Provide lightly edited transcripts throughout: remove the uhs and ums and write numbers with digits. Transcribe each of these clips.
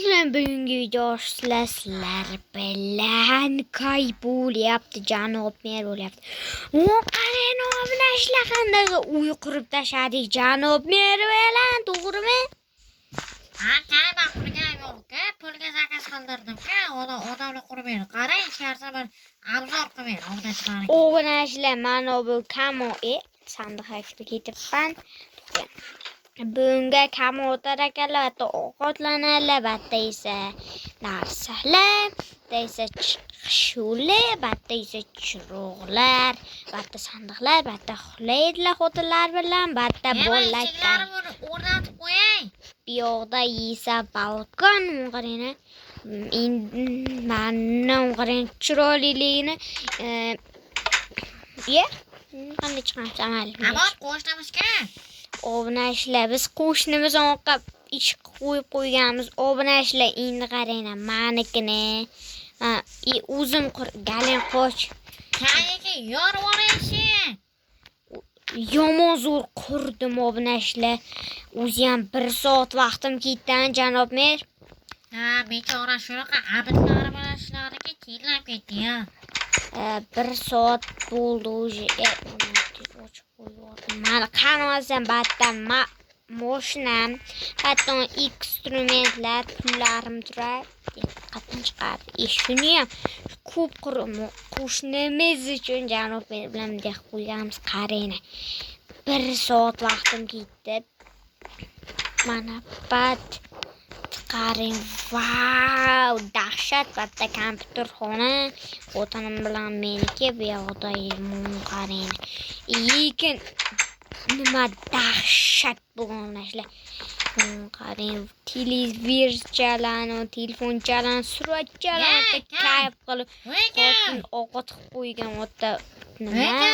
Dostlarım bugungi videoda sizlar bilan kay bo'lyapti, janob mer bo'lyapti. U qarang, obunashlar qanday uy qurib tashladik janob mer bilan, to'g'rimi? Ha, qayerda qurgan yo'q-ku, pulga zakaz qildirdim-ku, odamni qurmaydi. Qarang, ichkarisiga bir obzor qilmaydi obunachilarga. Obunashlar mana bu kamoe sandiqqa ketibman. Bunga kamotar akalar ovqatlanadilar, batta esa narsalar, batta esa chiqishlar, batta esa chiroqlar, batta sandiqlar, batta uxlaydilar xotinlar bilan, batta bolalar o'rnatib qo'yay. Bu yoqda esa balkon, qarang. Mana qarang chiroyliligini qanday chiqamiz amalga. Ammo qo'shnimizga Obunashlar, biz qo'shnimiz oqqa ish qo'yib qo'yganmiz. Obunashlar, endi qaranglar, manikini. O'zim galin qoch. qayerga yorib olasiz? Yomon zo'r qurdim obunashlar. O'zi ham 1 soat vaqtim ketdi, janob mer. Ha, bechora shunaqa abidlari bilan ishlarga tillab ketdi-ya. 1 soat bo'ldi o'zi. Mana qaramasam battan moshinam, battan instrumentlar, pullarim turadi. Qatdan chiqardi. Shuni ham ko'p qo'shnimiz uchun janob mer bilan deh qo'yganmiz. Qarang. 1 soat vaqtim ketdi. Mana bat qarang, vau, dahshat batta kompyuterxona. Xotinim bilan meniki bu yoqda qarang. Lekin nima dahshat bo'lganlar. Qarang, televizorchalarni, telefonchalarni, suratchalarni kayf qilib, xotin ovqat qo'ygan o'ta nima?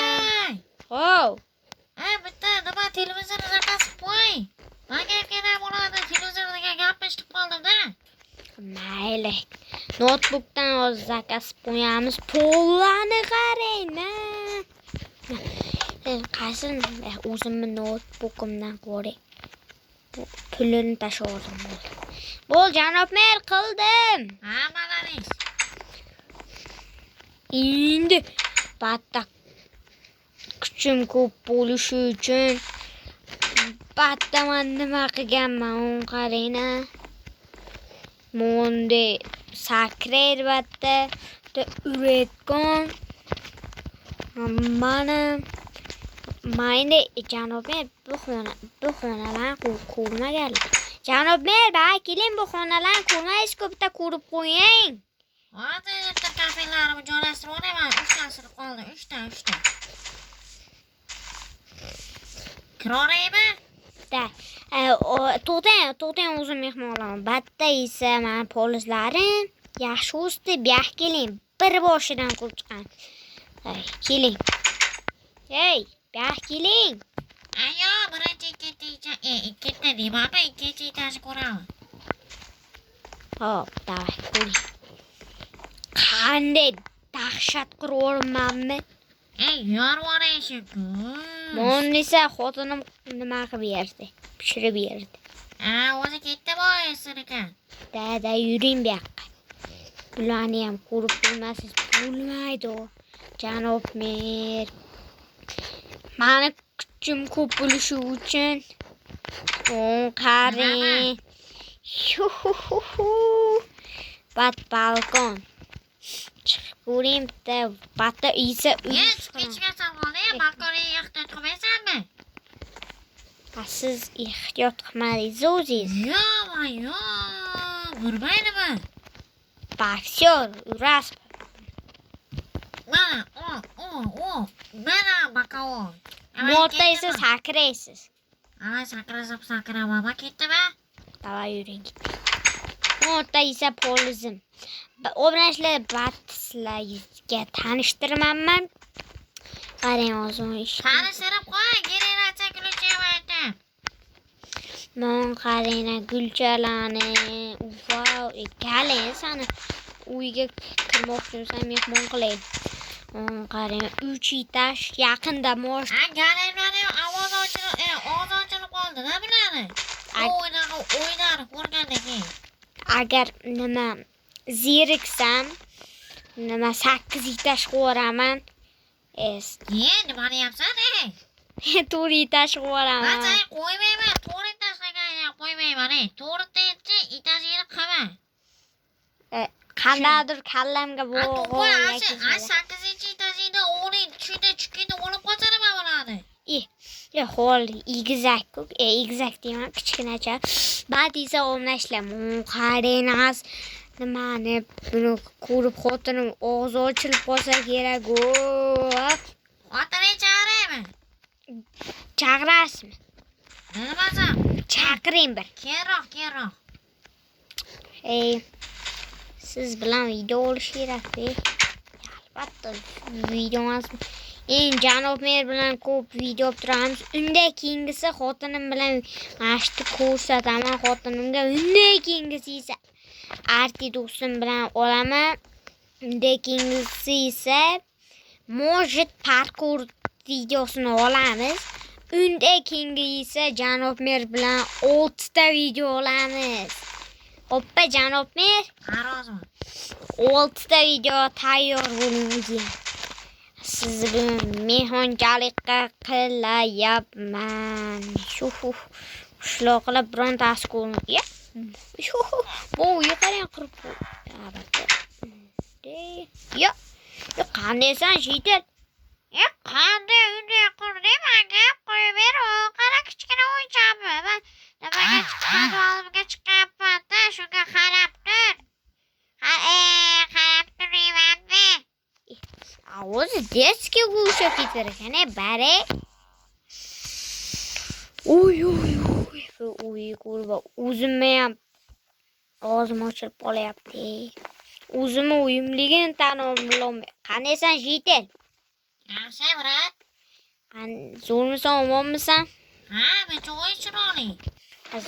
Ho! Bitta nima televizor zakaz qo'y. Menga kerak bo'ladi, televizor degan gapni eshitib qoldim-da. Mayli. Notebookdan hozir zakaz qo'yamiz. Pollarni qarang-a. Qaysi o'zimni notebookimdan ko'ray. Pulini tashladim. Bo'l, janob mer, qildim. Hammalaringiz. Endi batta kuchim ko'p bo'lishi uchun batta men nima qilganman, qarang-a. Monde sakraydi batta, urayotgan. Mana mayne janob mer, bu xonalar ko'rmaganlar. Janob mer, bak keling, bu xonalar ko'rmaysiz, bitta ko'rib qo'ying. Hozir yerda kafelarni joylashtirib olaman. 3 tasini qoldi, 3 ta. Kiroraymi? Da. To'xtang, o'zim mehmon olaman. Batta esa men polislarim yaxshi o'sdi, bu yoqqa keling. Bir boshidan ko'p chiqadi. Keling. Hey, bu yoqqa keling. Ayo, birinchi ikkita deyapman, ikkinchi etajni ko'raman. Hop, davay, ko'ring. Qanday dahshat quribmanmi? Yorib olasiz-ku. Monisa xotinim nima qilib berdi? Pishirib berdi. O'zi ketdi boyasinika. Da, yuring bu yoqqa. Bularni ham ko'rib qo'ymasangiz bo'lmaydi. Janob mer. Mani kuchim ko'p bo'lishi uchun qarang. Balkon. Chiqib ko'ring bitta batta esa Kichkina savolda balkonga ehtiyot qilmaysanmi? siz ehtiyot qilmadingiz o'zingiz. Yo'q, urmaydimi? Boksyor, urasiz. Mana bakao. Modda esa sakraysiz. Sakrab ketdimi? Davay yuring. Modda esa polizm. Obunashlar batsizlarga tanishtirmanman. Qarang, hozir ish. Tanishtirib qo'y, generatsiya gulchalayapti. Mon qarang, gulchalarni. Vau, galin sani uyga kirmoqchimisan, mehmon qilay. Qarang, 3 etaj yaqinda mosh. Galinlarni ovoz ochilib qoldi, nima biladi? O'ynar ko'rgandan keyin. agar nima zeriksam, nima 8 tashib yuboraman. Nimani yapsan, ey? 4 tashib yuboraman. Ben seni koymayman. To'g'ri tashlagan qo'ymayman, ey. To'g'ri itajini qilma. Qandaydir kallamga To'g'ri, 8-chi itajini o'ring, tushida chiqida olib qochadi nima bo'ladi? Hol egizak-ku, egizak deyman, kichkinacha. Ba'd esa o'mlashlar. Qaraynas, nimani buni ko'rib xotinim og'iz ochilib qolsa kerak-ku. Xotining chaqiraymi? Chaqirasizmi? Bilmasam. Chaqiring bir. Keyinroq. Siz bilan video olish kerak-ku. Albatta, videomiz Janob Mer bilan ko'p video olib turamiz. Undan keyingisi xotinim bilan mashqni ko'rsataman xotinimga. Undan keyingisi esa Arti do'stim bilan olaman. Undan keyingisi esa Может parkour videosini olamiz. Undan keyingi esa Janob Mer bilan 6 ta video olamiz. Hoppa Janob Mer. Qarozman. 6 ta video tayyor bo'ling. Siz bilan mehmonchilikqa qilyapman. Qishloqlar birontasi ko'rinadi. Bu qarang qirib. Qandaysan Shitel? Qanday unday qildi? Menga qo'yib ber, qara kichkina o'yinchami. Men nimaga chiqqan oldimga chiqyapman-da, shunga qarab tur. Qarab turayapman-da. O'zi deskiga o'xshab ketar ekan, bare. Kurva, o'zimni ham og'zim ochilib qolyapti. O'zimni uyimligini tan olmayman. Qanaysan Shitel? Yaxshi, brat. Zo'rmisan, omonmisan? Men cho'y chiroqli.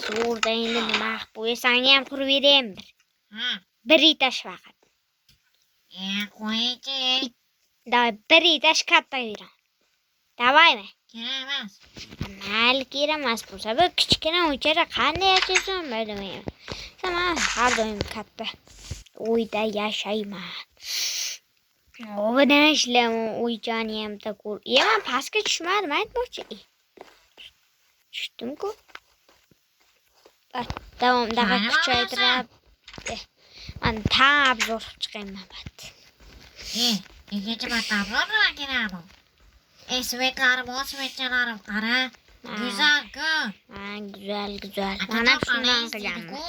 Zo'rda endi nima qilib qo'ysang ham qurib berayim bir. 1 etash faqat. Qo'ychi. Davay 1 etash katta beraman. Davaymi? Kerak emas. Mayli, kerak emas bo'lsa, bu kichkina o'yinchoqda qanday yashaysan bilmayman. Men har doim katta uyda yashayman. Ovda ishlayman, o'yinchoqni ham ko'r. Men pastga tushmadim, aytmoqchi. Tushdim-ku. Davomda kuchaytirib. Men tabzor chiqaman bat. Ikkinchi marta abzorlar kerakmi? Svetlarim, svetchalarim qara. Go'zal-ku. Go'zal. Mana shundan qilganman.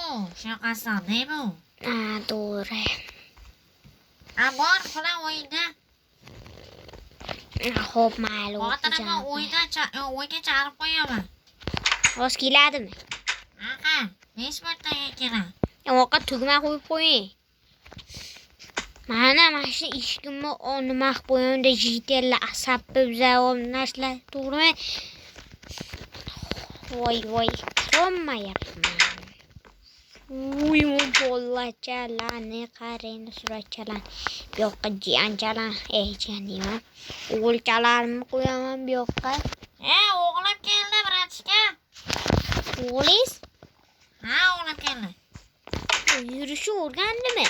Shunaqasidan neymi? To'g'ri. Bor qilan o'yinda. Xo'p, mayli. Xotinimni o'yinga chaqirib qo'yaman. Rost keladimi? Besh martaga kerak. Ovqat tugma qo'yib qo'ying. Mana shu ishimni nima qilib qo'yanda Jitella asabni bizavomnashlar, to'g'rimi? Voy, qilmayapman. Bolachalarni qarang, suratchalar. Bu yoqqa jiyanchalar, jiyan deyman. O'g'ilchalarimni qo'yaman bu yoqqa. O'g'lim keldi, bratishka. O'g'lingiz? O'g'lim keldi. Yurishni o'rgandimi?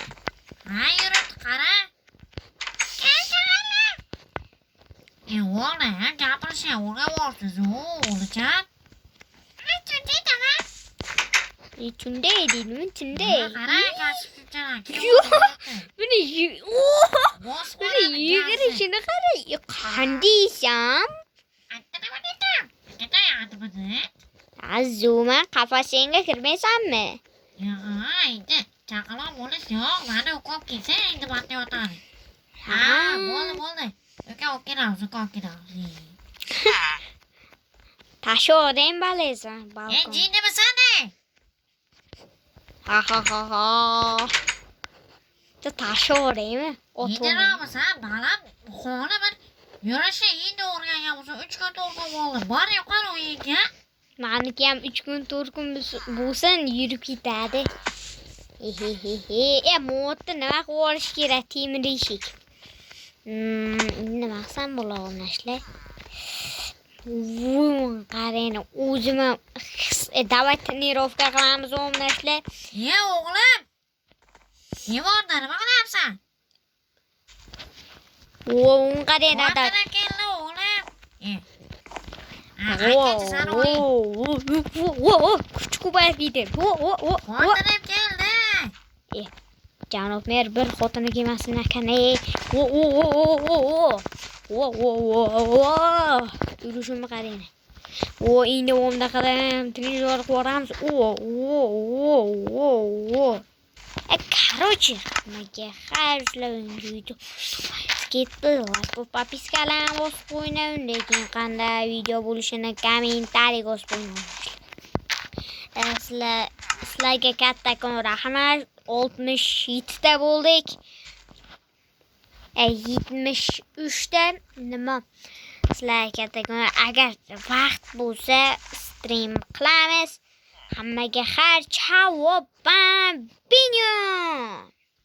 Yuribdi, qara. O'g'lim, gapirishga o'rganyapsiz, o'g'licham. Tunday deydimi? Tunday. Qara, kasbchilar. Buni yugurishini qara. Qandaysan? Azuma, qafasingga kirmaysanmi? Endi chaqaloq bo'lish yo'q. Mani o'qib kelsa, endi manda yotadi. Bo'ldi. Uka olib kelamiz. Tashodang balaysan, balkon. Jinnimisan-ey? Ha. Tashodangmi? Yediramisan, balam. Xona bir yurishni endi o'rgangan bo'lsa, 3 kun 4 kun bo'ldi. Bor yo'qan o'yinga. Meniki ham 3 kun 4 kun bo'lsin, yurib ketadi. Mo'tni nima qilib olish kerak? Temir eshik. Nima qilsam bo'ladi nashlar? Qarang, o'zim davay trenirovka qilamiz o'mlashlar. O'g'lim, kim o'rda? Nima qilyapsan? Unga denada. Vaqtida keldi o'g'lim. Aytgancha sani o'g'ling. Kuch quvvat deydi. Vaqtida keldi. Janob mer bir xotini kelmasin ekan. Yurishimni qarang. Endi o'mda qadam trenajyor qilamiz. Короче, nimaga xarjlaydi? Ketdi. Подпискаlarni bosib qo'ying, lekin qanday video bo'lishini kommentariy yozib qo'ying. Sizlarga kattakon rahmat. 67 ta bo'ldik. 73 ta nima? Sizlarga kattakon agar vaqt bo'lsa stream qilamiz. Hammaga har chavo bam.